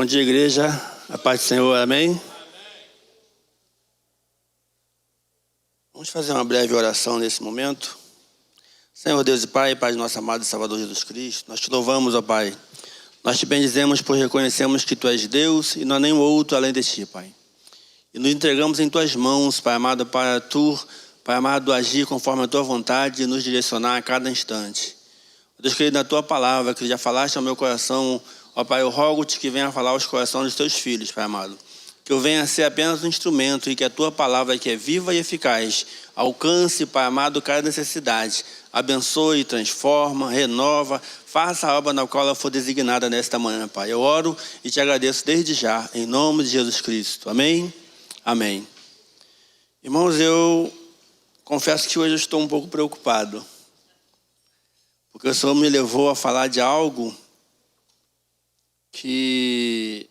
Bom dia, igreja. A paz do Senhor, amém? Vamos fazer uma breve oração nesse momento. Senhor Deus e Pai, Pai de nosso amado e Salvador Jesus Cristo, nós te louvamos, ó Pai. Nós te bendizemos por reconhecermos que Tu és Deus e não há nenhum outro além de Ti, Pai. E nos entregamos em Tuas mãos, Pai amado, para Tu, Pai amado, agir conforme a Tua vontade e nos direcionar a cada instante. Deus querido, na Tua palavra, que já falaste ao meu coração, ó Pai, eu rogo-te que venha falar aos corações dos Teus filhos, Pai amado. Que eu venha a ser apenas um instrumento e que a Tua palavra, que é viva e eficaz, alcance, Pai amado, cada necessidade. Abençoe, transforma, renova, faça a obra na qual ela for designada nesta manhã, Pai. Eu oro e te agradeço desde já, em nome de Jesus Cristo. Amém? Amém. Irmãos, eu confesso que hoje eu estou um pouco preocupado. Porque o Senhor me levou a falar de algo que...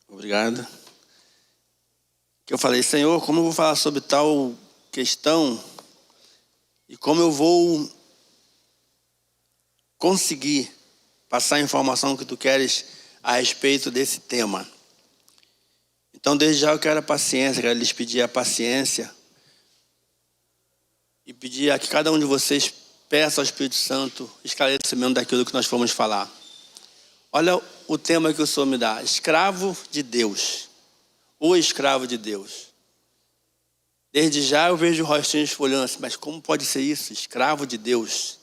Obrigado. Que eu falei, Senhor, como eu vou falar sobre tal questão e como eu vou conseguir passar a informação que Tu queres a respeito desse tema. Então, desde já eu quero a paciência, quero lhes pedir a paciência e pedir a que cada um de vocês peça ao Espírito Santo esclarecimento daquilo que nós fomos falar. Olha o tema que o Senhor me dá, escravo de Deus, o escravo de Deus. Desde já eu vejo rostinhos folhando assim, mas como pode ser isso? Escravo de Deus.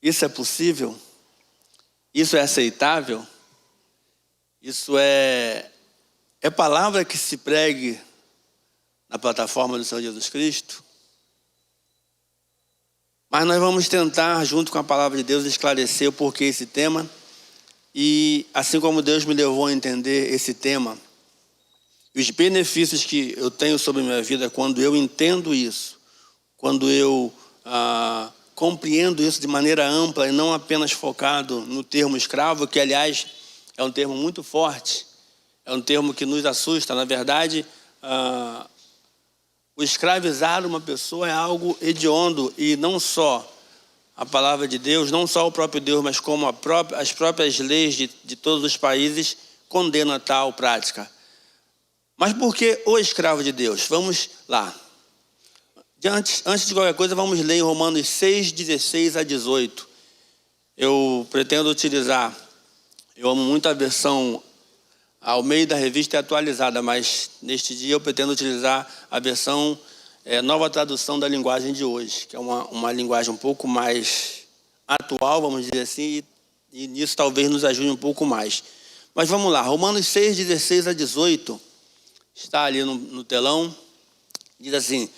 Isso é possível? Isso é aceitável? Isso é palavra que se pregue na plataforma do Senhor Jesus Cristo? Mas nós vamos tentar, junto com a palavra de Deus, esclarecer o porquê esse tema. E assim como Deus me levou a entender esse tema, e os benefícios que eu tenho sobre a minha vida quando eu entendo isso, quando eu compreendo isso de maneira ampla e não apenas focado no termo escravo, que aliás é um termo muito forte, é um termo que nos assusta. Na verdade, o escravizar uma pessoa é algo hediondo e não só a palavra de Deus, não só o próprio Deus, mas como as próprias leis de todos os países condenam a tal prática. Mas por que o escravo de Deus? Vamos lá. Antes de qualquer coisa, vamos ler em Romanos 6, 16 a 18. Eu pretendo utilizar, eu amo muito a versão ao meio da revista é atualizada, mas neste dia eu pretendo utilizar a versão nova tradução da linguagem de hoje, que é uma linguagem um pouco mais atual, vamos dizer assim, e nisso talvez nos ajude um pouco mais. Mas vamos lá, Romanos 6, 16 a 18, está ali no telão, diz assim: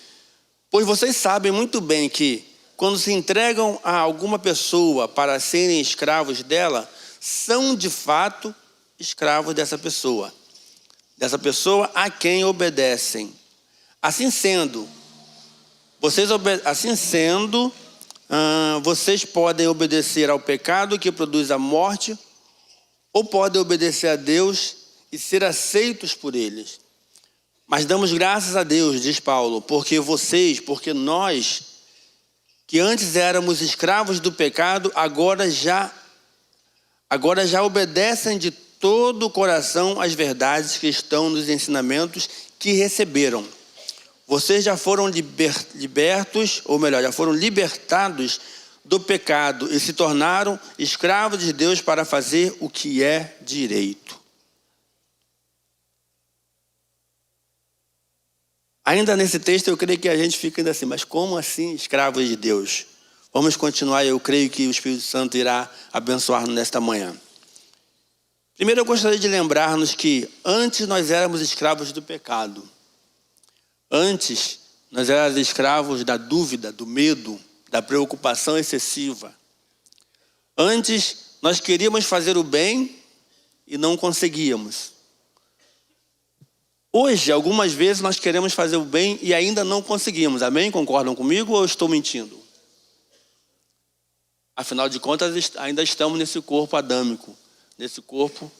pois vocês sabem muito bem que, quando se entregam a alguma pessoa para serem escravos dela, são de fato escravos dessa pessoa a quem obedecem. Assim sendo, vocês podem obedecer ao pecado que produz a morte, ou podem obedecer a Deus e ser aceitos por eles. Mas damos graças a Deus, diz Paulo, porque nós, que antes éramos escravos do pecado, agora já obedecem de todo o coração às verdades que estão nos ensinamentos que receberam. Vocês já foram já foram libertados do pecado e se tornaram escravos de Deus para fazer o que é direito. Ainda nesse texto eu creio que a gente fica ainda assim, mas como assim escravos de Deus? Vamos continuar, eu creio que o Espírito Santo irá abençoar-nos nesta manhã. Primeiro eu gostaria de lembrar-nos que antes nós éramos escravos do pecado. Antes nós éramos escravos da dúvida, do medo, da preocupação excessiva. Antes nós queríamos fazer o bem e não conseguíamos. Hoje, algumas vezes nós queremos fazer o bem e ainda não conseguimos. Amém? Concordam comigo ou eu estou mentindo? Afinal de contas, ainda estamos nesse corpo adâmico, nesse corpo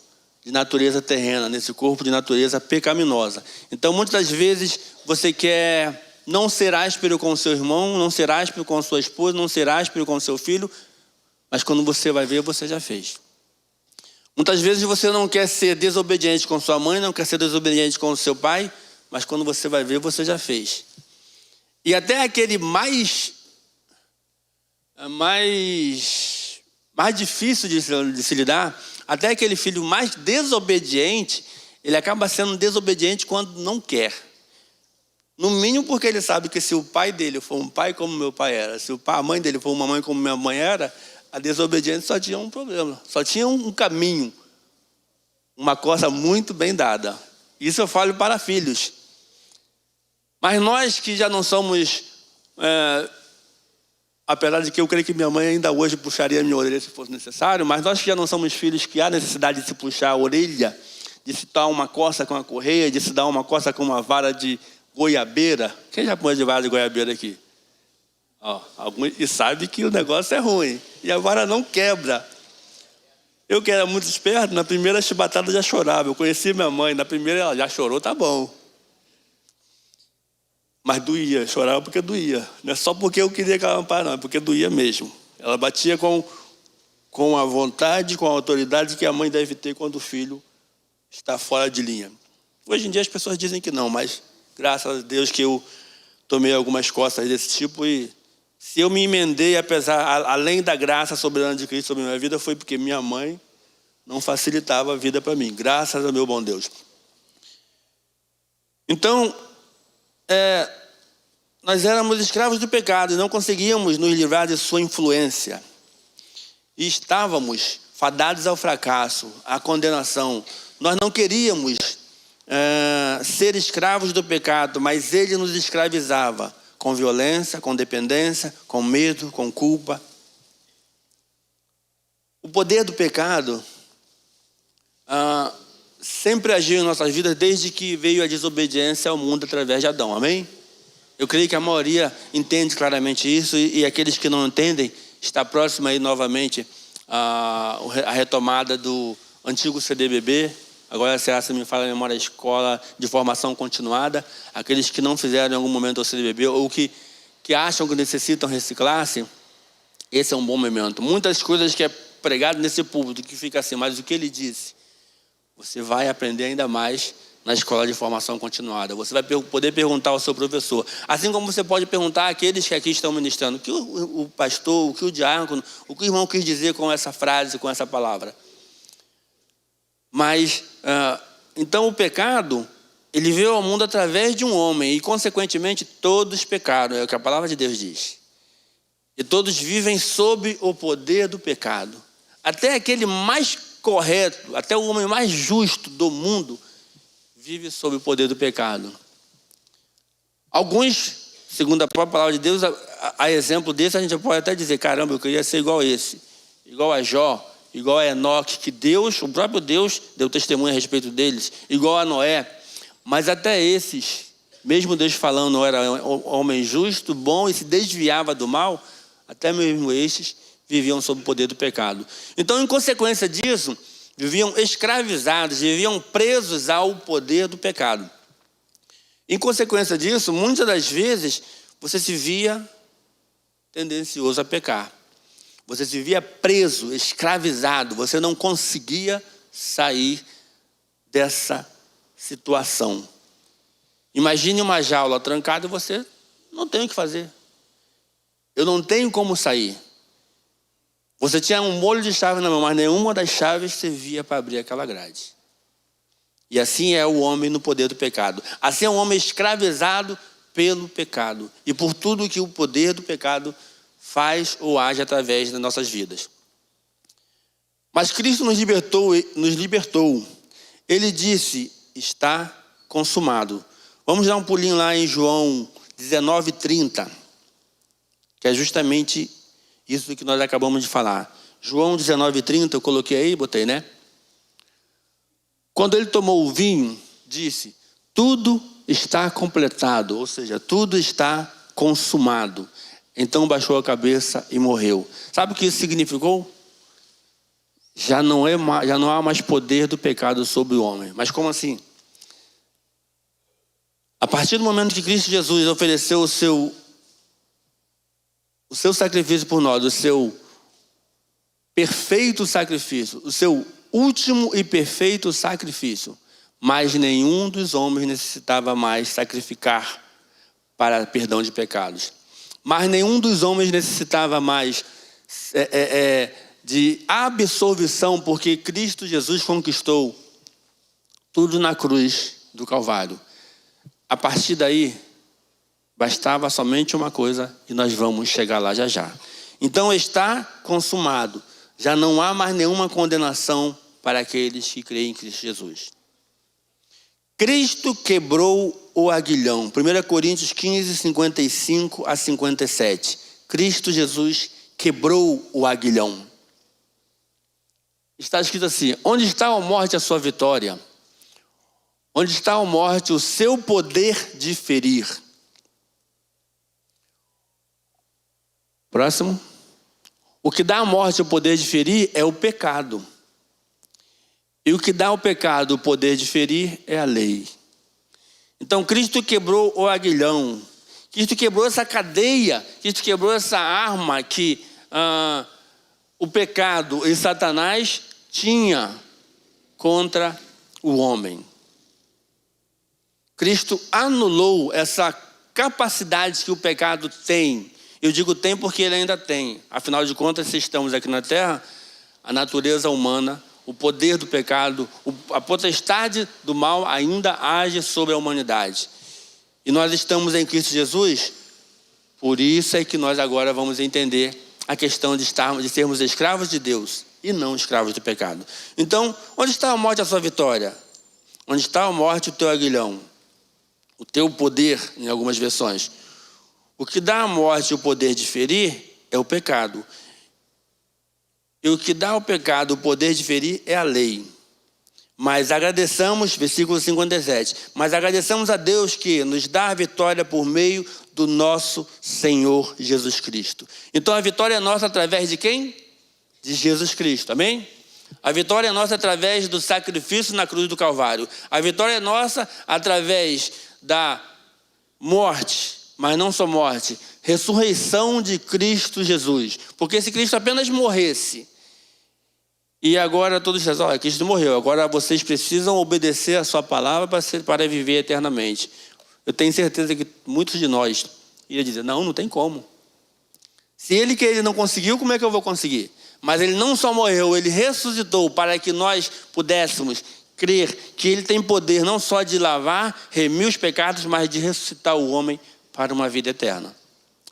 de natureza terrena, nesse corpo de natureza pecaminosa. Então, muitas das vezes, você quer não ser áspero com o seu irmão, não ser áspero com a sua esposa, não ser áspero com o seu filho, mas quando você vai ver, você já fez. Muitas vezes você não quer ser desobediente com sua mãe, não quer ser desobediente com o seu pai, mas quando você vai ver, você já fez. E até aquele mais difícil de se lidar, até aquele filho mais desobediente, ele acaba sendo desobediente quando não quer. No mínimo porque ele sabe que se o pai dele for um pai como meu pai era, se a mãe dele for uma mãe como minha mãe era, a desobediência só tinha um problema, só tinha um caminho, uma coisa muito bem dada. Isso eu falo para filhos. Mas nós que já não somos, apesar de que eu creio que minha mãe ainda hoje puxaria a minha orelha se fosse necessário, mas nós que já não somos filhos que há necessidade de se puxar a orelha, de se dar uma coça com a correia, de se dar uma coça com uma vara de goiabeira. Quem já pôs de vara de goiabeira aqui? E sabe que o negócio é ruim. E a vara não quebra. Eu que era muito esperto, na primeira chibatada já chorava. Eu conheci minha mãe, na primeira ela já chorou, tá bom. Mas doía, chorava porque doía. Não é só porque eu queria que ela não parasse, não, é porque doía mesmo. Ela batia com a vontade, com a autoridade que a mãe deve ter quando o filho está fora de linha. Hoje em dia as pessoas dizem que não, mas graças a Deus que eu tomei algumas costas desse tipo e se eu me emendei, além da graça soberana de Cristo sobre a minha vida, foi porque minha mãe não facilitava a vida para mim, graças ao meu bom Deus. Então, nós éramos escravos do pecado e não conseguíamos nos livrar de sua influência. E estávamos fadados ao fracasso, à condenação. Nós não queríamos ser escravos do pecado, mas ele nos escravizava com violência, com dependência, com medo, com culpa. O poder do pecado sempre agiu em nossas vidas desde que veio a desobediência ao mundo através de Adão, amém? Eu creio que a maioria entende claramente isso e aqueles que não entendem, está próximo aí novamente a retomada do antigo CDBB. Agora, se me fala a memória, a escola de formação continuada. Aqueles que não fizeram em algum momento o CDBB ou que acham que necessitam reciclar-se, esse é um bom momento. Muitas coisas que é pregado nesse púlpito que fica assim, mas o que ele disse, você vai aprender ainda mais na escola de formação continuada. Você vai poder perguntar ao seu professor. Assim como você pode perguntar àqueles que aqui estão ministrando, o que o pastor, o que o diácono, o que o irmão quis dizer com essa frase, com essa palavra. Mas, então o pecado, ele veio ao mundo através de um homem e, consequentemente, todos pecaram, é o que a palavra de Deus diz. E todos vivem sob o poder do pecado. Até aquele mais correto, até o homem mais justo do mundo, vive sob o poder do pecado. Alguns, segundo a própria palavra de Deus, a exemplo desse, a gente pode até dizer, caramba, eu queria ser igual a esse, igual a Jó, igual a Enoque, que Deus, o próprio Deus, deu testemunho a respeito deles, igual a Noé. Mas até esses, mesmo Deus falando, não era um homem justo, bom e se desviava do mal, até mesmo estes viviam sob o poder do pecado. Então, em consequência disso, viviam escravizados, viviam presos ao poder do pecado. Em consequência disso, muitas das vezes, você se via tendencioso a pecar. Você se via preso, escravizado, você não conseguia sair dessa situação. Imagine uma jaula trancada e você não tem o que fazer. Eu não tenho como sair. Você tinha um molho de chave na mão, mas nenhuma das chaves servia para abrir aquela grade. E assim é o homem no poder do pecado. Assim é um homem escravizado pelo pecado e por tudo que o poder do pecado faz ou age através das nossas vidas. Mas Cristo nos libertou. Ele disse, está consumado. Vamos dar um pulinho lá em João 19:30, que é justamente isso que nós acabamos de falar. João 19:30, eu coloquei aí, botei, né? Quando ele tomou o vinho, disse, tudo está completado, ou seja, tudo está consumado. Então baixou a cabeça e morreu. Sabe o que isso significou? Já não há mais poder do pecado sobre o homem. Mas como assim? A partir do momento que Cristo Jesus ofereceu o seu sacrifício por nós, o seu perfeito sacrifício, o seu último e perfeito sacrifício, mas nenhum dos homens necessitava mais sacrificar para perdão de pecados. Mas nenhum dos homens necessitava mais de absolvição, porque Cristo Jesus conquistou tudo na cruz do Calvário. A partir daí, bastava somente uma coisa, e nós vamos chegar lá já já. Então está consumado. Já não há mais nenhuma condenação para aqueles que creem em Cristo Jesus. Cristo quebrou o aguilhão. 1 Coríntios 15, 55 a 57. Cristo Jesus quebrou o aguilhão. Está escrito assim: onde está a morte, a sua vitória? Onde está a morte, o seu poder de ferir? Próximo. O que dá à morte o poder de ferir é o pecado. E o que dá ao pecado o poder de ferir é a lei. Então Cristo quebrou o aguilhão. Cristo quebrou essa cadeia. Cristo quebrou essa arma que o pecado e Satanás tinha contra o homem. Cristo anulou essa capacidade que o pecado tem. Eu digo tem porque ele ainda tem. Afinal de contas, se estamos aqui na terra, a natureza humana, o poder do pecado, a potestade do mal ainda age sobre a humanidade. E nós estamos em Cristo Jesus, por isso é que nós agora vamos entender a questão de sermos escravos de Deus e não escravos do pecado. Então, onde está a morte, a sua vitória? Onde está a morte, o teu aguilhão? O teu poder, em algumas versões. O que dá à morte o poder de ferir é o pecado. E o que dá ao pecado o poder de ferir é a lei. Mas agradeçamos, versículo 57, mas agradeçamos a Deus que nos dá a vitória por meio do nosso Senhor Jesus Cristo. Então a vitória é nossa através de quem? De Jesus Cristo, amém? A vitória é nossa através do sacrifício na cruz do Calvário. A vitória é nossa através da morte, mas não só morte, ressurreição de Cristo Jesus. Porque se Cristo apenas morresse, e agora todos dizem, olha, Cristo morreu, agora vocês precisam obedecer a sua palavra para viver eternamente. Eu tenho certeza que muitos de nós iriam dizer, não tem como. Se ele que ele não conseguiu, como é que eu vou conseguir? Mas ele não só morreu, ele ressuscitou para que nós pudéssemos crer que ele tem poder não só de lavar, remir os pecados, mas de ressuscitar o homem para uma vida eterna.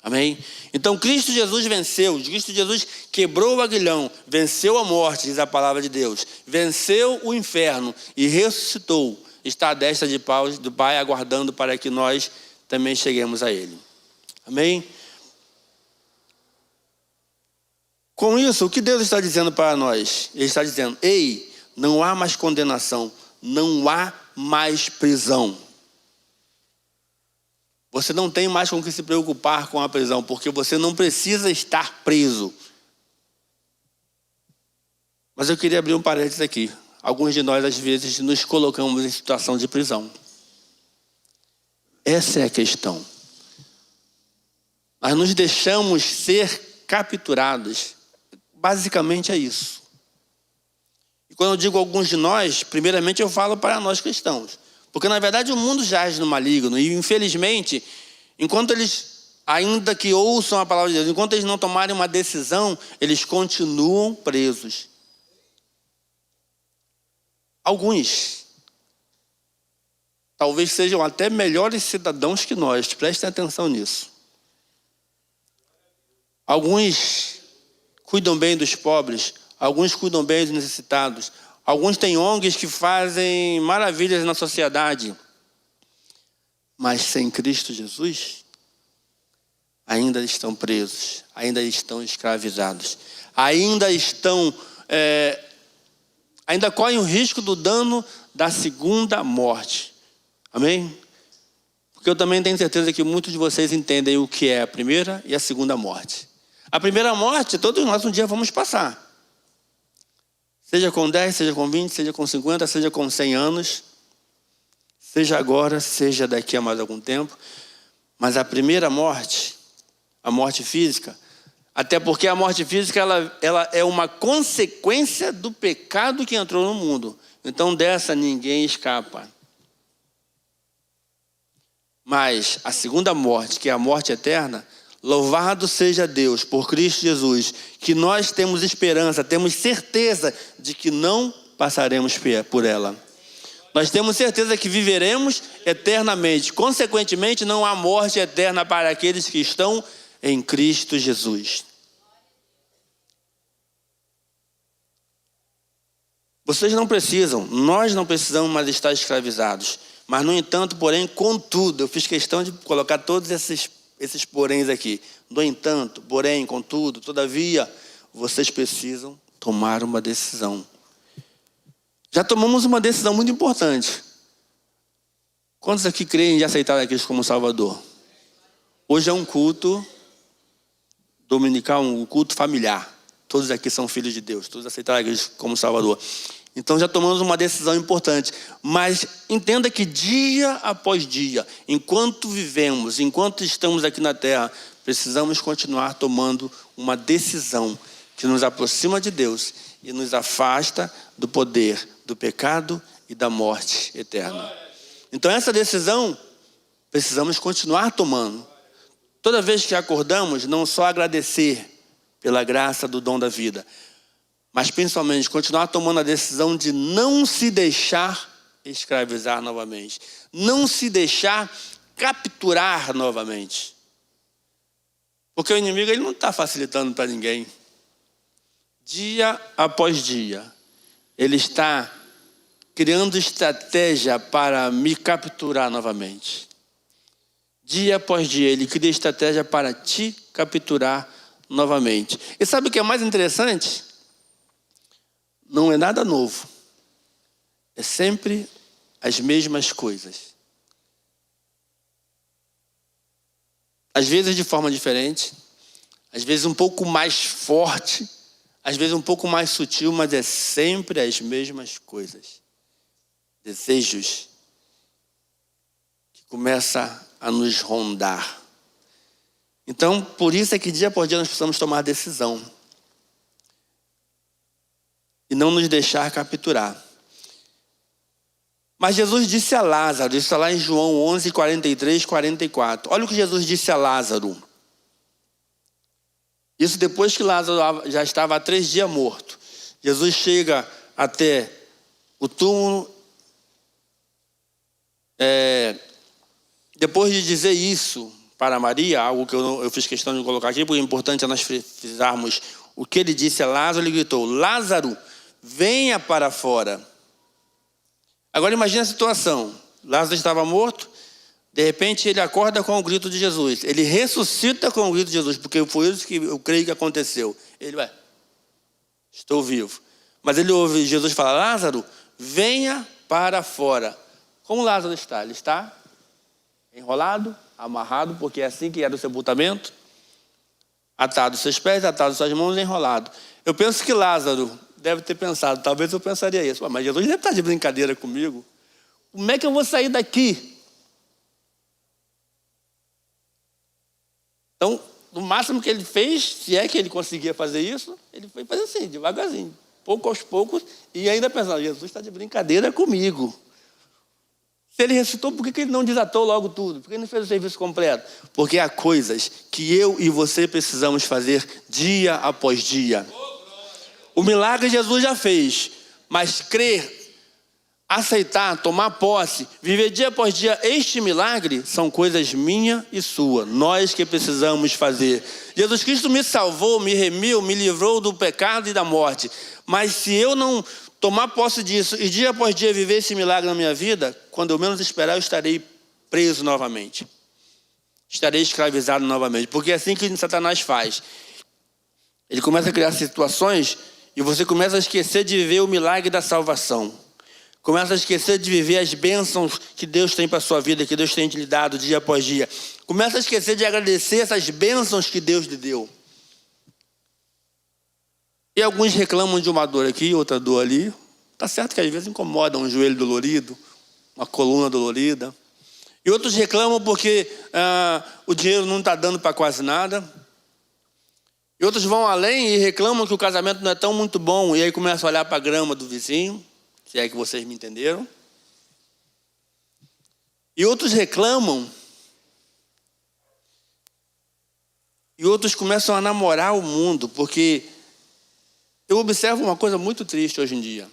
Amém? Então Cristo Jesus venceu, Cristo Jesus quebrou o aguilhão, venceu a morte, diz a palavra de Deus, venceu o inferno e ressuscitou, está à destra do Pai aguardando para que nós também cheguemos a Ele. Amém? Com isso, o que Deus está dizendo para nós? Ele está dizendo, ei, não há mais condenação, não há mais prisão. Você não tem mais com o que se preocupar com a prisão, porque você não precisa estar preso. Mas eu queria abrir um parênteses aqui. Alguns de nós, às vezes, nos colocamos em situação de prisão. Essa é a questão. Nós nos deixamos ser capturados. Basicamente é isso. E quando eu digo alguns de nós, primeiramente eu falo para nós cristãos. Porque na verdade o mundo jaz no maligno. E infelizmente, enquanto eles, ainda que ouçam a palavra de Deus, enquanto eles não tomarem uma decisão, eles continuam presos. Alguns talvez sejam até melhores cidadãos que nós. Prestem atenção nisso. Alguns cuidam bem dos pobres. Alguns cuidam bem dos necessitados. Alguns têm ONGs que fazem maravilhas na sociedade. Mas sem Cristo Jesus, ainda estão presos, ainda estão escravizados, ainda correm o risco do dano da segunda morte. Amém? Porque eu também tenho certeza que muitos de vocês entendem o que é a primeira e a segunda morte. A primeira morte, todos nós um dia vamos passar. Seja com 10, seja com 20, seja com 50, seja com 100 anos. Seja agora, seja daqui a mais algum tempo. Mas a primeira morte, a morte física, Até porque a morte física ela é uma consequência do pecado que entrou no mundo. Então dessa ninguém escapa. Mas a segunda morte, que é a morte eterna, louvado seja Deus por Cristo Jesus, que nós temos esperança, temos certeza de que não passaremos por ela. Nós temos certeza que viveremos eternamente. Consequentemente, não há morte eterna para aqueles que estão em Cristo Jesus. Vocês não precisam, nós não precisamos mais estar escravizados. Mas, no entanto, porém, contudo, eu fiz questão de colocar todos esses poréns aqui. No entanto, porém, contudo, todavia, vocês precisam tomar uma decisão. Já tomamos uma decisão muito importante. Quantos aqui creem e aceitaram a Cristo como Salvador? Hoje é um culto dominical, um culto familiar. Todos aqui são filhos de Deus, todos aceitaram a Cristo como Salvador. Então já tomamos uma decisão importante. Mas entenda que dia após dia, enquanto vivemos, enquanto estamos aqui na terra, precisamos continuar tomando uma decisão que nos aproxima de Deus e nos afasta do poder do pecado e da morte eterna. Então essa decisão precisamos continuar tomando. Toda vez que acordamos, não só agradecer pela graça do dom da vida, mas principalmente continuar tomando a decisão de não se deixar escravizar novamente, não se deixar capturar novamente. Porque o inimigo ele não está facilitando para ninguém. Dia após dia, ele está criando estratégia para me capturar novamente. Dia após dia, ele cria estratégia para te capturar novamente. E sabe o que é mais interessante? Não é nada novo. É sempre as mesmas coisas. Às vezes de forma diferente, às vezes um pouco mais forte, às vezes um pouco mais sutil, mas é sempre as mesmas coisas. Desejos que começam a nos rondar. Então, por isso é que dia por dia nós precisamos tomar decisão. E não nos deixar capturar. Mas Jesus disse a Lázaro, isso está lá em João 11, 43, 44. Olha o que Jesus disse a Lázaro. Isso depois que Lázaro já estava há 3 dias morto. Jesus chega até o túmulo. Depois de dizer isso para Maria, algo que eu fiz questão de colocar aqui, porque é importante nós frisarmos o que ele disse a Lázaro, ele gritou: Lázaro, venha para fora. Agora imagine a situação. Lázaro estava morto, de repente ele acorda com o grito de Jesus. Ele ressuscita com o grito de Jesus, porque foi isso que eu creio que aconteceu. Ele vai, estou vivo. Mas ele ouve Jesus falar: Lázaro, venha para fora. Como Lázaro está? Ele está enrolado, amarrado, porque é assim que era o sepultamento. Atado seus pés, atado suas mãos, enrolado. Eu penso que Lázaro deve ter pensado, talvez eu pensaria isso: mas Jesus deve estar de brincadeira comigo. Como é que eu vou sair daqui? Então, no máximo que ele fez, se é que ele conseguia fazer isso, ele foi fazer assim, devagarzinho, pouco aos poucos, e ainda pensando: Jesus está de brincadeira comigo. Se ele ressuscitou, por que ele não desatou logo tudo? Por que ele não fez o serviço completo? Porque há coisas que eu e você precisamos fazer dia após dia. O milagre Jesus já fez, mas crer, aceitar, tomar posse, viver dia após dia este milagre, são coisas minha e sua. Nós que precisamos fazer. Jesus Cristo me salvou, me remiu, me livrou do pecado e da morte. Mas se eu não tomar posse disso e dia após dia viver esse milagre na minha vida, quando eu menos esperar, eu estarei preso novamente. Estarei escravizado novamente. Porque é assim que Satanás faz. Ele começa a criar situações e você começa a esquecer de viver o milagre da salvação. Começa a esquecer de viver as bênçãos que Deus tem para a sua vida, que Deus tem te lhe dado dia após dia. Começa a esquecer de agradecer essas bênçãos que Deus lhe deu. E alguns reclamam de uma dor aqui, outra dor ali. Tá certo que às vezes incomoda um joelho dolorido, uma coluna dolorida. E outros reclamam porque o dinheiro não está dando para quase nada. E outros vão além e reclamam que o casamento não é tão muito bom. E aí começam a olhar para a grama do vizinho, se é que vocês me entenderam. E outros reclamam. E outros começam a namorar o mundo, porque eu observo uma coisa muito triste hoje em dia.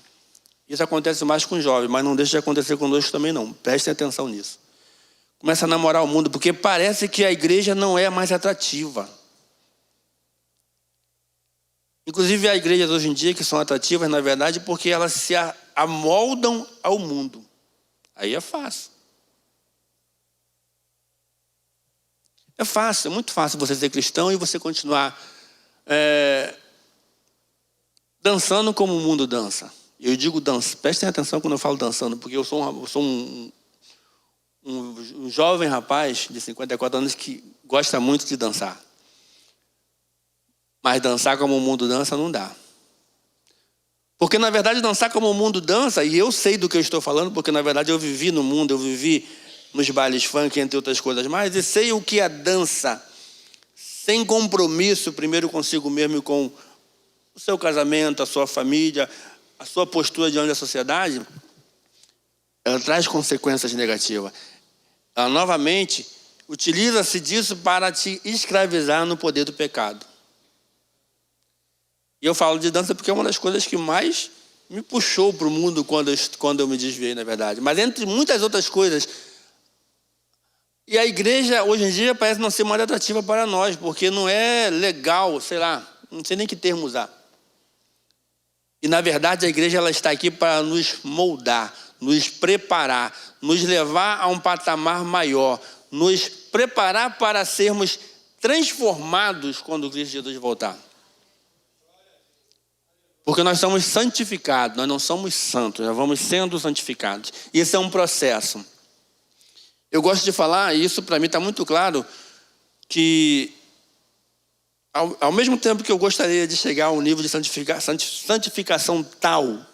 Isso acontece mais com jovens, mas não deixa de acontecer conosco também não. Prestem atenção nisso. Começa a namorar o mundo, porque parece que a igreja não é mais atrativa. Inclusive, há igrejas hoje em dia que são atrativas, na verdade, porque elas se amoldam ao mundo. Aí é fácil. É fácil, é muito fácil você ser cristão e você continuar dançando como o mundo dança. Eu digo dança, prestem atenção quando eu falo dançando, porque eu sou um jovem rapaz de 54 anos que gosta muito de dançar. Mas dançar como o mundo dança não dá. Porque, na verdade, dançar como o mundo dança, e eu sei do que eu estou falando, porque, na verdade, eu vivi no mundo, eu vivi nos bailes funk, entre outras coisas mais, e sei o que é dança sem compromisso, primeiro consigo mesmo e com o seu casamento, a sua família, a sua postura diante da sociedade, ela traz consequências negativas. Ela, novamente, utiliza-se disso para te escravizar no poder do pecado. E eu falo de dança porque é uma das coisas que mais me puxou para o mundo quando eu me desviei, na verdade. Mas entre muitas outras coisas. E a igreja, hoje em dia, parece não ser mais atrativa para nós, porque não é legal, sei lá, não sei nem que termo usar. E, na verdade, a igreja ela está aqui para nos moldar, nos preparar, nos levar a um patamar maior, nos preparar para sermos transformados quando Cristo Jesus voltar. Porque nós somos santificados, nós não somos santos, nós vamos sendo santificados. Isso é um processo. Eu gosto de falar, e isso para mim está muito claro, que ao mesmo tempo que eu gostaria de chegar a um nível de santificação tal,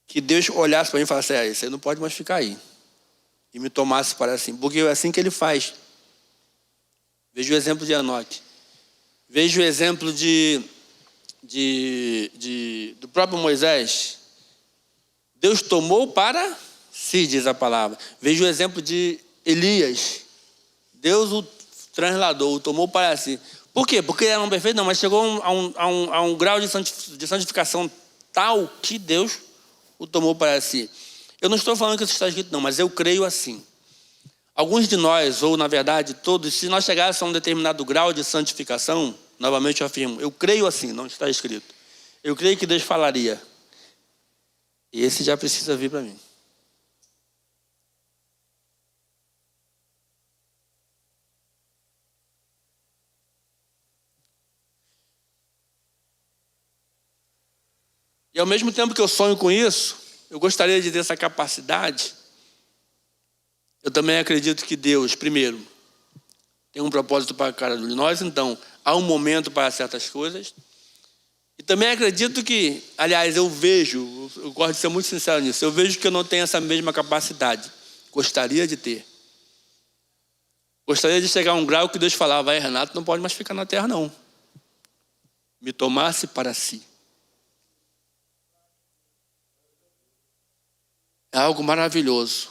que Deus olhasse para mim e falasse, você não pode mais ficar aí. E me tomasse para assim, porque é assim que ele faz. Veja o exemplo de Enoque. Veja o exemplo do próprio Moisés. Deus tomou para si, diz a palavra. Veja o exemplo de Elias. Deus o transladou, o tomou para si. Por quê? Porque ele era um perfeito? Não, mas chegou a um grau de santificação tal que Deus o tomou para si. Eu não estou falando que isso está escrito não, mas eu creio assim. Alguns de nós, ou na verdade todos, se nós chegássemos a um determinado grau de santificação, novamente eu afirmo, eu creio assim, não está escrito. Eu creio que Deus falaria. E esse já precisa vir para mim. E ao mesmo tempo que eu sonho com isso, eu gostaria de ter essa capacidade. Eu também acredito que Deus, primeiro, tem um propósito para cada um de nós, então há um momento para certas coisas. E também acredito que, aliás, eu gosto de ser muito sincero nisso, eu vejo que eu não tenho essa mesma capacidade. Gostaria de ter. Gostaria de chegar a um grau que Deus falava, Renato, não pode mais ficar na terra não. Me tomasse para si. É algo maravilhoso.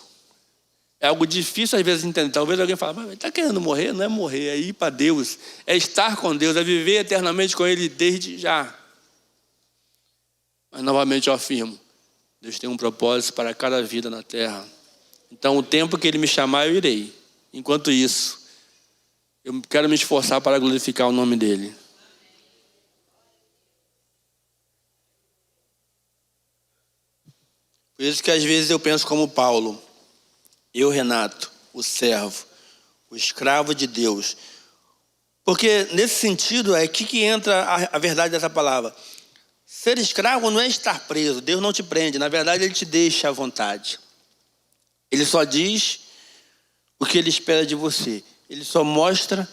É algo difícil às vezes de entender. Talvez alguém fale, mas ele está querendo morrer? Não é morrer, é ir para Deus. É estar com Deus, é viver eternamente com Ele desde já. Mas novamente eu afirmo, Deus tem um propósito para cada vida na terra. Então o tempo que Ele me chamar eu irei. Enquanto isso, eu quero me esforçar para glorificar o nome dEle. Por isso que às vezes eu penso como Paulo. Eu, Renato, o servo, o escravo de Deus. Porque nesse sentido é aqui que entra a verdade dessa palavra. Ser escravo não é estar preso. Deus não te prende. Na verdade, Ele te deixa à vontade. Ele só diz o que Ele espera de você. Ele só mostra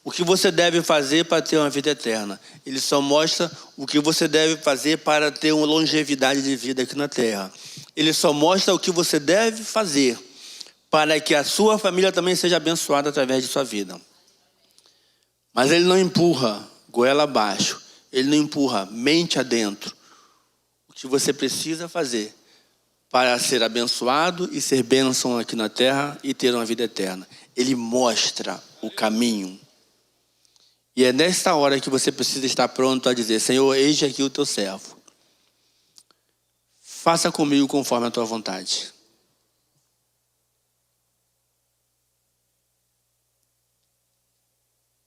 o que você deve fazer para ter uma vida eterna. Ele só mostra o que você deve fazer para ter uma longevidade de vida aqui na terra. Ele só mostra o que você deve fazer para que a sua família também seja abençoada através de sua vida. Mas ele não empurra goela abaixo. Ele não empurra mente adentro. O que você precisa fazer para ser abençoado e ser bênção aqui na terra e ter uma vida eterna. Ele mostra o caminho. E é nesta hora que você precisa estar pronto a dizer: Senhor, eis aqui o teu servo. Faça comigo conforme a tua vontade.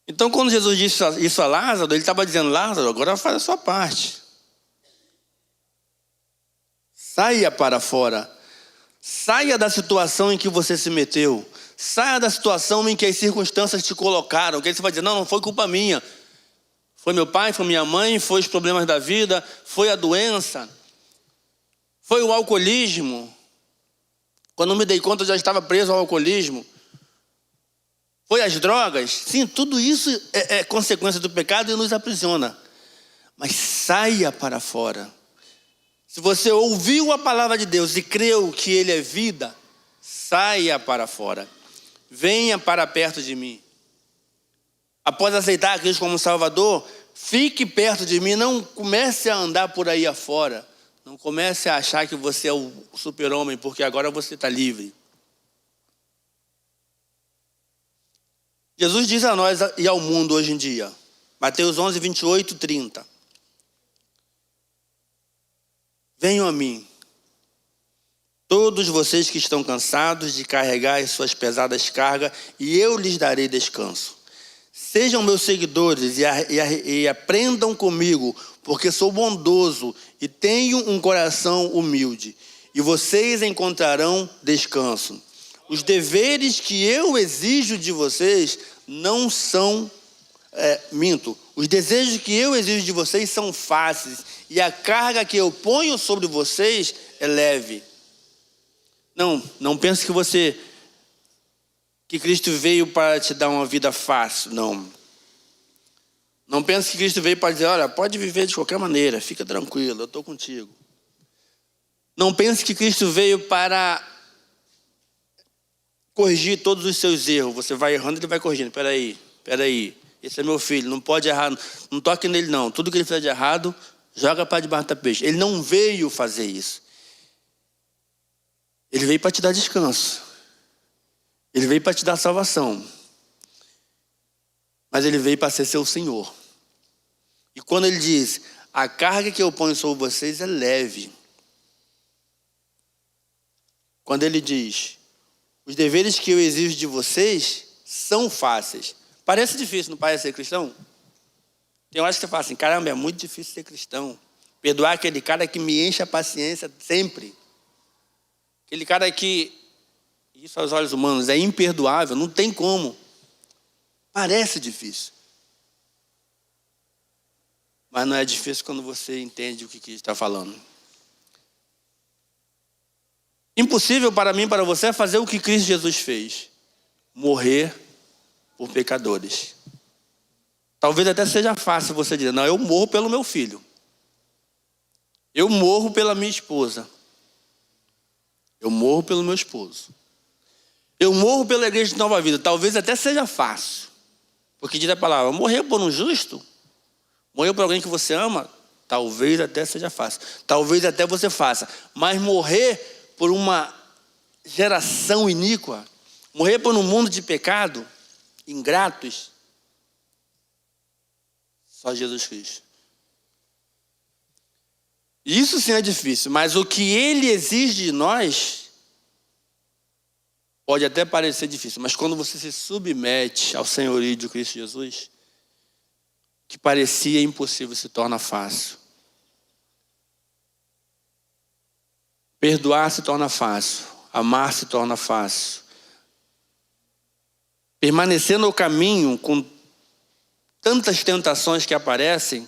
Então, quando Jesus disse isso a Lázaro, ele estava dizendo: Lázaro, agora faz a sua parte. Saia para fora. Saia da situação em que você se meteu. Saia da situação em que as circunstâncias te colocaram. Que aí você vai dizer: não foi culpa minha. Foi meu pai, foi minha mãe, foi os problemas da vida, foi a doença, foi o alcoolismo. Quando me dei conta, eu já estava preso ao alcoolismo. Foi as drogas. Sim, tudo isso é consequência do pecado e nos aprisiona. Mas saia para fora. Se você ouviu a palavra de Deus e creu que Ele é vida, saia para fora. Venha para perto de mim. Após aceitar a Cristo como Salvador, fique perto de mim. Não comece a andar por aí afora. Não comece a achar que você é o super-homem, porque agora você está livre. Jesus diz a nós e ao mundo hoje em dia, Mateus 11, 28, 30. Venham a mim, todos vocês que estão cansados de carregar as suas pesadas cargas, e eu lhes darei descanso. Sejam meus seguidores e aprendam comigo, porque sou bondoso e tenho um coração humilde, e vocês encontrarão descanso. Os deveres que eu exijo de vocês não são... Os desejos que eu exijo de vocês são fáceis, e a carga que eu ponho sobre vocês é leve. Não pense que Cristo veio para te dar uma vida fácil, não. Não pense que Cristo veio para dizer: olha, pode viver de qualquer maneira, fica tranquilo, eu estou contigo. Não pense que Cristo veio para corrigir todos os seus erros. Você vai errando, Ele vai corrigindo. Peraí, esse é meu filho, não pode errar, não toque nele não. Tudo que ele fizer de errado, joga para debaixo da peixe. Ele não veio fazer isso. Ele veio para te dar descanso. Ele veio para te dar salvação. Mas Ele veio para ser seu Senhor. E quando Ele diz: a carga que eu ponho sobre vocês é leve. Quando Ele diz: os deveres que eu exijo de vocês são fáceis. Parece difícil, não parece ser cristão? Tem horas que você fala assim: caramba, é muito difícil ser cristão. Perdoar aquele cara que me enche a paciência sempre. Aquele cara que, isso aos olhos humanos, é imperdoável, não tem como. Parece difícil. Mas não é difícil quando você entende o que Cristo está falando. Impossível para mim e para você é fazer o que Cristo Jesus fez: morrer por pecadores. Talvez até seja fácil você dizer: não, eu morro pelo meu filho. Eu morro pela minha esposa. Eu morro pelo meu esposo. Eu morro pela igreja de Nova Vida. Talvez até seja fácil. Porque diz a palavra: morrer por um justo? Morrer por alguém que você ama? Talvez até seja fácil. Talvez até você faça. Mas morrer por uma geração iníqua, morrer por um mundo de pecado, ingratos, só Jesus Cristo. Isso sim é difícil, mas o que Ele exige de nós pode até parecer difícil, mas quando você se submete ao senhorio de Cristo Jesus, o que parecia impossível se torna fácil. Perdoar se torna fácil, amar se torna fácil. Permanecer no caminho com tantas tentações que aparecem,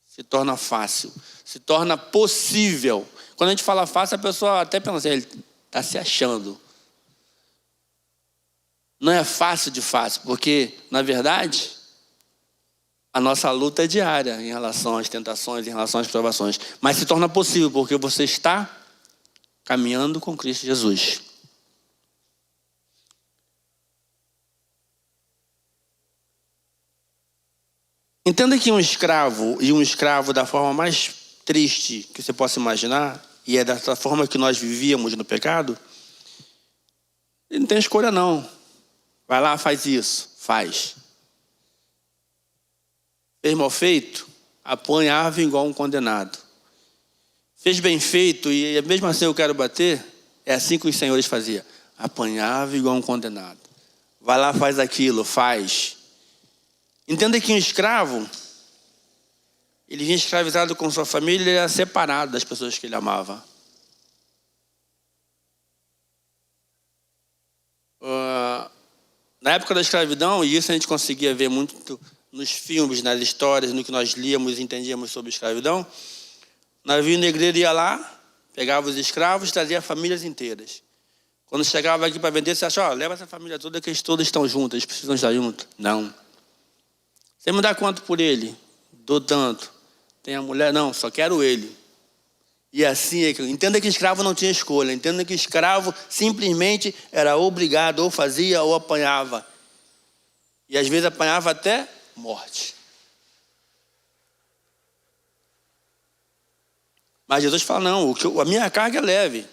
se torna fácil, se torna possível. Quando a gente fala fácil, a pessoa até pensa: ele está se achando. Não é fácil de fácil, porque, na verdade, a nossa luta é diária em relação às tentações, em relação às provações. Mas se torna possível porque você está caminhando com Cristo Jesus. Entenda que um escravo da forma mais triste que você possa imaginar, e é dessa forma que nós vivíamos no pecado, ele não tem escolha não. Vai lá, faz isso, faz. Fez mal feito, apanhava igual um condenado. Fez bem feito e mesmo assim eu quero bater, é assim que os senhores faziam. Apanhava igual um condenado. Vai lá, faz aquilo, faz. Entenda que um escravo, ele vinha escravizado com sua família, ele era separado das pessoas que ele amava. Na época da escravidão, e isso a gente conseguia ver muito nos filmes, nas histórias, no que nós líamos e entendíamos sobre escravidão, o navio negreiro ia lá, pegava os escravos, trazia famílias inteiras. Quando chegava aqui para vender, você acha, leva essa família toda que eles todos estão juntos, eles precisam estar juntos. Não. Você me dá quanto por ele? Dou tanto. Tem a mulher? Não, só quero ele. E assim, entenda que escravo não tinha escolha. Entenda que escravo simplesmente era obrigado, ou fazia ou apanhava. E às vezes apanhava até morte. Mas Jesus fala, não, a minha carga é leve.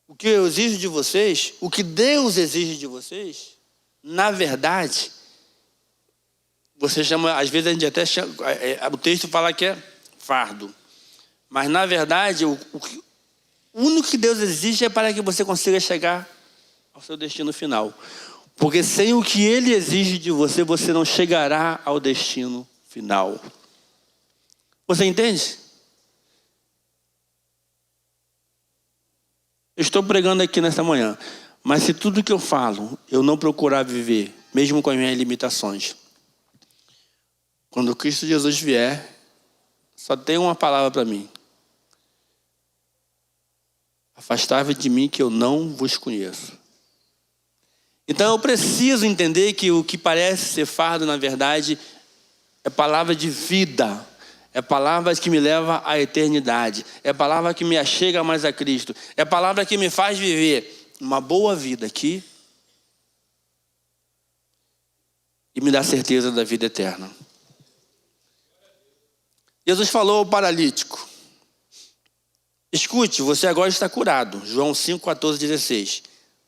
O que eu exijo de vocês, o que Deus exige de vocês, na verdade, você chama, às vezes a gente até chama, o texto fala que é fardo. Mas na verdade, o único que Deus exige é para que você consiga chegar ao seu destino final. Porque sem o que Ele exige de você, você não chegará ao destino final. Você entende? Eu estou pregando aqui nesta manhã, mas se tudo que eu falo, eu não procurar viver, mesmo com as minhas limitações, quando Cristo Jesus vier, só tem uma palavra para mim. Afastai-vos de mim que eu não vos conheço. Então eu preciso entender que o que parece ser fardo, na verdade, é palavra de vida. É palavra que me leva à eternidade. É palavra que me achega mais a Cristo. É palavra que me faz viver uma boa vida aqui e me dá certeza da vida eterna. Jesus falou ao paralítico: escute, você agora está curado. João 5, 14, 16.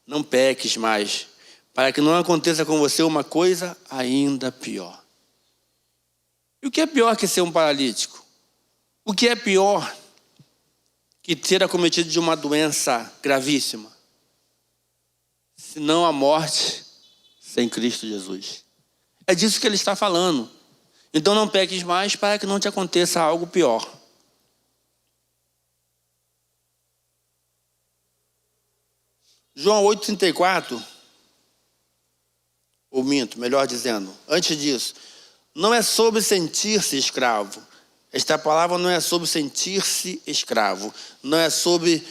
Não peques mais, para que não aconteça com você uma coisa ainda pior. E o que é pior que ser um paralítico? O que é pior que ser acometido de uma doença gravíssima? Senão a morte sem Cristo Jesus. É disso que ele está falando. Então não peques mais para que não te aconteça algo pior. João 8,34, ou minto, melhor dizendo, antes disso, não é sobre sentir-se escravo. Esta palavra não é sobre sentir-se escravo. Não é sobre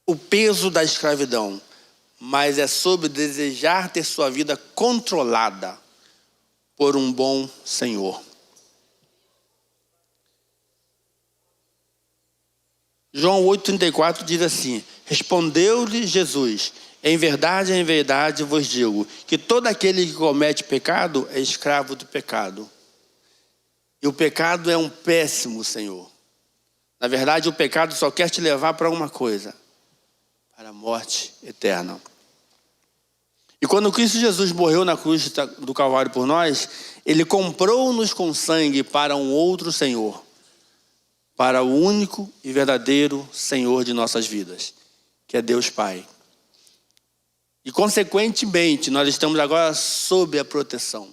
o peso da escravidão. Mas é sobre desejar ter sua vida controlada por um bom Senhor. João 8,34 diz assim: respondeu-lhe Jesus: em verdade vos digo, que todo aquele que comete pecado é escravo do pecado. E o pecado é um péssimo senhor. Na verdade, o pecado só quer te levar para uma coisa: para a morte eterna. E quando Cristo Jesus morreu na cruz do Calvário por nós, Ele comprou-nos com sangue para um outro Senhor, para o único e verdadeiro Senhor de nossas vidas, que é Deus Pai. E consequentemente, nós estamos agora sob a proteção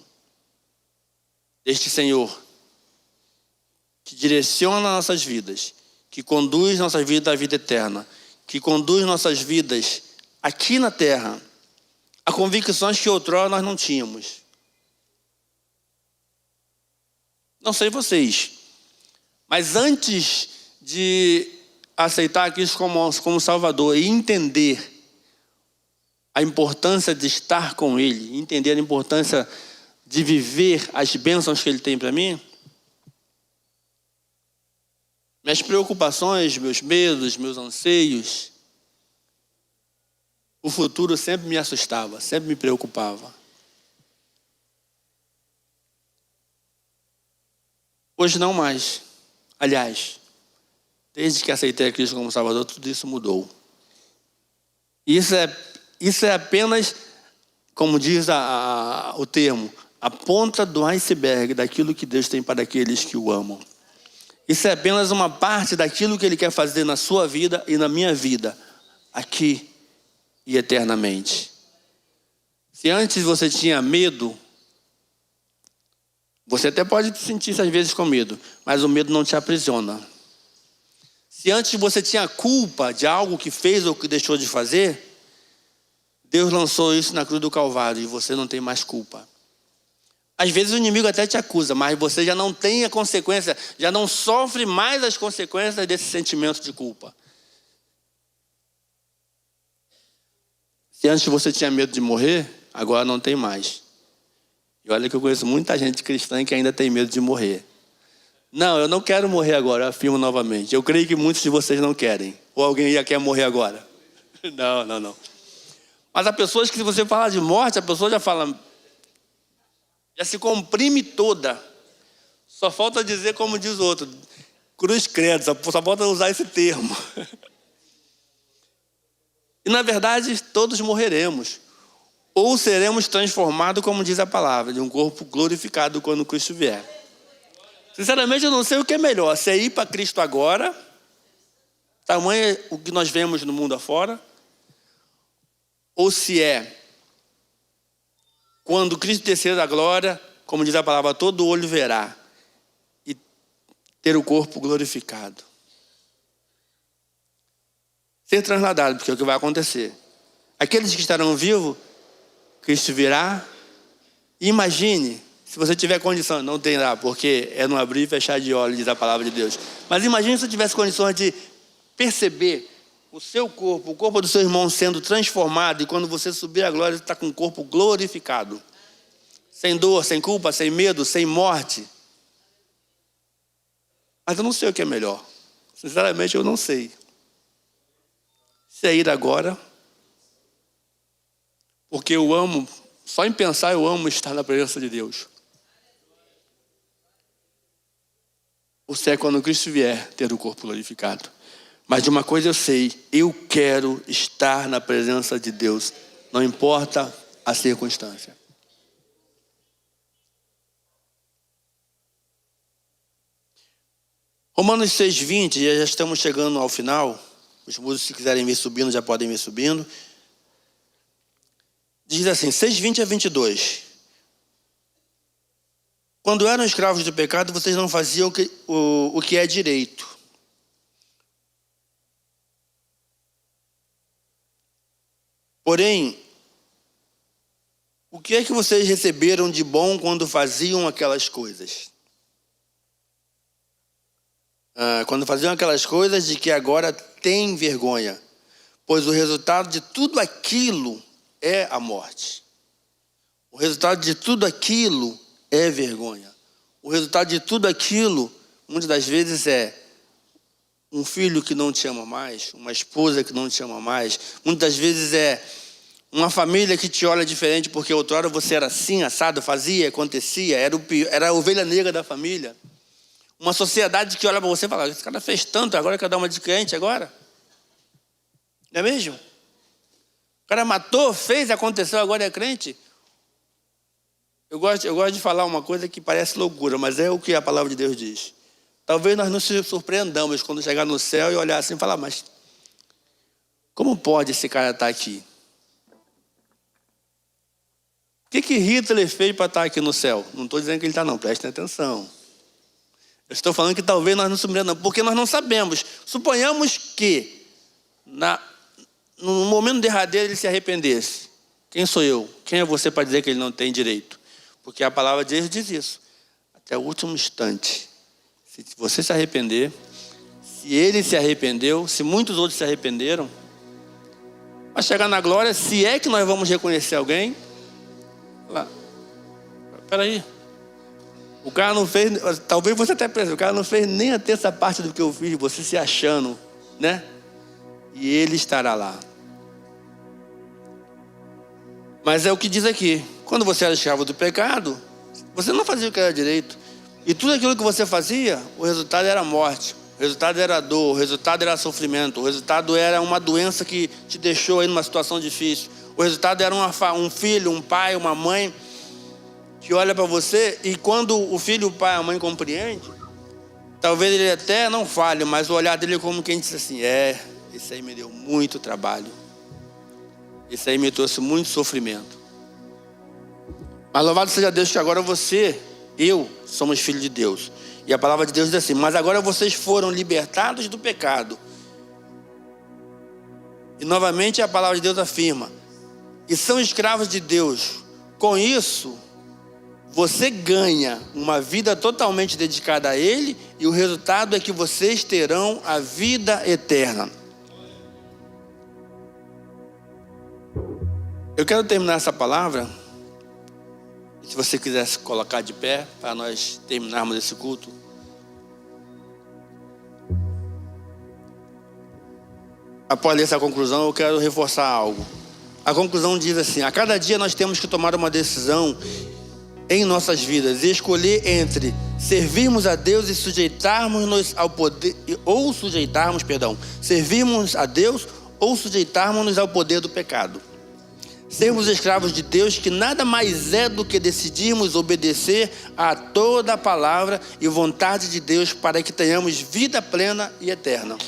deste Senhor, que direciona nossas vidas, que conduz nossas vidas à vida eterna, que conduz nossas vidas aqui na terra a convicções que outrora nós não tínhamos. Não sei vocês, mas antes de aceitar Cristo como Salvador e entender a importância de estar com Ele, entender a importância de viver as bênçãos que Ele tem para mim, minhas preocupações, meus medos, meus anseios, O futuro sempre me assustava, sempre me preocupava. Hoje não mais. Aliás, desde que aceitei a Cristo como Salvador, tudo isso mudou. Isso é apenas, como diz o termo, a ponta do iceberg daquilo que Deus tem para aqueles que o amam. Isso é apenas uma parte daquilo que Ele quer fazer na sua vida e na minha vida, aqui e eternamente. Se antes você tinha medo, você até pode sentir às vezes com medo, mas o medo não te aprisiona. Se antes você tinha culpa de algo que fez ou que deixou de fazer, Deus lançou isso na cruz do Calvário e você não tem mais culpa. Às vezes o inimigo até te acusa, mas você já não tem a consequência, já não sofre mais as consequências desse sentimento de culpa. Se antes você tinha medo de morrer, agora não tem mais. E olha que eu conheço muita gente cristã que ainda tem medo de morrer. Não, eu não quero morrer agora, eu afirmo novamente. Eu creio que muitos de vocês não querem. Ou alguém já quer morrer agora? Não. Mas há pessoas que, se você falar de morte, a pessoa já fala, já se comprime toda. Só falta dizer como diz o outro, cruz credo, só falta usar esse termo. E na verdade, todos morreremos. Ou seremos transformados, como diz a palavra, de um corpo glorificado quando Cristo vier. Sinceramente, eu não sei o que é melhor, se é ir para Cristo agora, tamanho o que nós vemos no mundo afora, ou se é quando Cristo descer da glória, como diz a palavra, todo olho verá, e ter o corpo glorificado. Ser trasladado, porque é o que vai acontecer. Aqueles que estarão vivos, Cristo virá. Imagine, se você tiver condição, não tem lá, porque é no abrir e fechar de olhos, diz a palavra de Deus. Mas imagine se você tivesse condições de perceber o seu corpo, o corpo do seu irmão sendo transformado, e quando você subir à glória, você está com o corpo glorificado. Sem dor, sem culpa, sem medo, sem morte. Mas eu não sei o que é melhor. Sinceramente, eu não sei. Se é ir agora, porque eu amo, só em pensar eu amo estar na presença de Deus. Ou se é quando Cristo vier ter o corpo glorificado. Mas de uma coisa eu sei, eu quero estar na presença de Deus, não importa a circunstância. Romanos 6:20, já estamos chegando ao final. Os músicos, se quiserem vir subindo, já podem vir subindo. Diz assim, 6:20 a 22. Quando eram escravos do pecado, vocês não faziam o que é direito. Porém, o que é que vocês receberam de bom quando faziam aquelas coisas? Quando faziam aquelas coisas de que agora têm vergonha, pois o resultado de tudo aquilo é a morte. O resultado de tudo aquilo é vergonha. O resultado de tudo aquilo, muitas das vezes, é um filho que não te ama mais, uma esposa que não te ama mais. Muitas vezes é uma família que te olha diferente porque outrora você era assim, assado, fazia, acontecia, era a ovelha negra da família. Uma sociedade que olha para você e fala, esse cara fez tanto, agora quer dar uma de crente agora? Não é mesmo? O cara matou, fez, aconteceu, agora é crente? Eu gosto de falar uma coisa que parece loucura, mas é o que a palavra de Deus diz. Talvez nós nos surpreendamos quando chegar no céu e olhar assim e falar, mas como pode esse cara estar aqui? O que Hitler fez para estar aqui no céu? Não estou dizendo que ele está não, prestem atenção. Eu estou falando que talvez nós não surpreendamos, porque nós não sabemos. Suponhamos que no momento derradeiro ele se arrependesse. Quem sou eu? Quem é você para dizer que ele não tem direito? Porque a palavra de Deus diz isso. Até o último instante. Se você se arrepender, se ele se arrependeu, se muitos outros se arrependeram, vai chegar na glória, se é que nós vamos reconhecer alguém, lá, peraí, o cara não fez, talvez você até pense, o cara não fez nem a terça parte do que eu fiz, você se achando, né? E ele estará lá. Mas é o que diz aqui. Quando você era escravo do pecado, você não fazia o que era direito. E tudo aquilo que você fazia, o resultado era morte. O resultado era dor, o resultado era sofrimento. O resultado era uma doença que te deixou aí numa situação difícil. O resultado era um filho, um pai, uma mãe que olha para você, e quando o filho, o pai, a mãe compreende, talvez ele até não fale, mas o olhar dele é como quem diz assim: isso aí me deu muito trabalho. Isso aí me trouxe muito sofrimento. Mas louvado seja Deus que agora eu, somos filhos de Deus. E a palavra de Deus diz assim: mas agora vocês foram libertados do pecado. E novamente a palavra de Deus afirma: e são escravos de Deus. Com isso, você ganha uma vida totalmente dedicada a Ele, e o resultado é que vocês terão a vida eterna. Eu quero terminar essa palavra. Se você quiser se colocar de pé para nós terminarmos esse culto. Após ler essa conclusão, eu quero reforçar algo. A conclusão diz assim: a cada dia nós temos que tomar uma decisão em nossas vidas e escolher entre servirmos a Deus e sujeitarmos-nos ao poder, servirmos a Deus ou sujeitarmos-nos ao poder do pecado. Sermos escravos de Deus, que nada mais é do que decidirmos obedecer a toda a palavra e vontade de Deus para que tenhamos vida plena e eterna.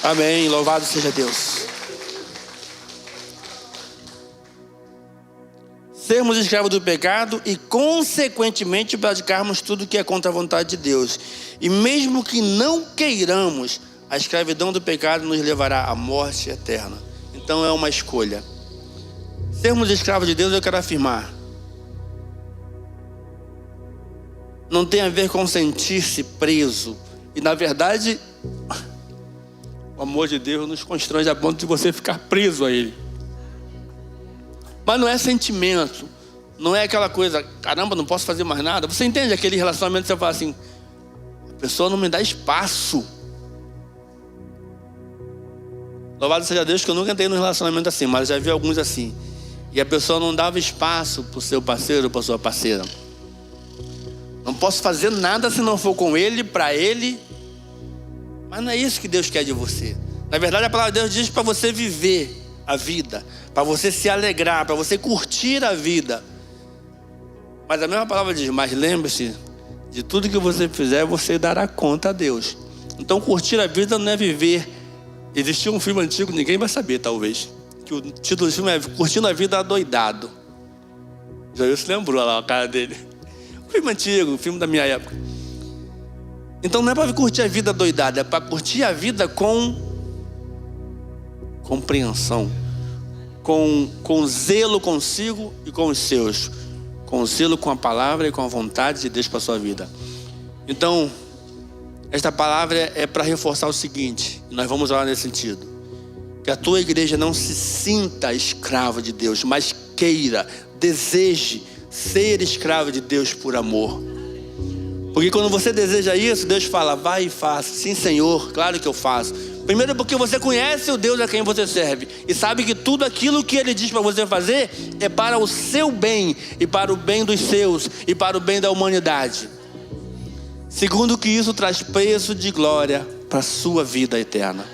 Amém. Louvado seja Deus. Sermos escravos do pecado e, consequentemente, praticarmos tudo que é contra a vontade de Deus. E mesmo que não queiramos, a escravidão do pecado nos levará à morte eterna. Então é uma escolha. Sermos escravos de Deus, eu quero afirmar, não tem a ver com sentir-se preso. E na verdade, o amor de Deus nos constrange a ponto de você ficar preso a Ele. Mas não é sentimento, não é aquela coisa: caramba, não posso fazer mais nada. Você entende aquele relacionamento que você fala assim: a pessoa não me dá espaço. Louvado seja Deus que eu nunca entrei num relacionamento assim, mas já vi alguns assim. E a pessoa não dava espaço para o seu parceiro ou para a sua parceira. Não posso fazer nada se não for com ele, para ele. Mas não é isso que Deus quer de você. Na verdade, a palavra de Deus diz para você viver a vida, para você se alegrar, para você curtir a vida. Mas a mesma palavra diz: mas lembre-se, de tudo que você fizer, você dará conta a Deus. Então curtir a vida não é viver. Existia um filme antigo, ninguém vai saber talvez, que o título do filme é Curtindo a Vida Adoidado. Já se lembrou lá a cara dele. Um filme antigo, um filme da minha época. Então não é para curtir a vida adoidada, é para curtir a vida com compreensão, com zelo consigo e com os seus, com zelo com a palavra e com a vontade de Deus para a sua vida. Então, esta palavra é para reforçar o seguinte, e nós vamos orar nesse sentido: que a tua igreja não se sinta escrava de Deus, mas queira, deseje ser escravo de Deus por amor. Porque quando você deseja isso, Deus fala: vai e faça. Sim, Senhor, claro que eu faço. Primeiro porque você conhece o Deus a quem você serve e sabe que tudo aquilo que Ele diz para você fazer é para o seu bem e para o bem dos seus e para o bem da humanidade. Segundo que isso traz preço de glória para a sua vida eterna.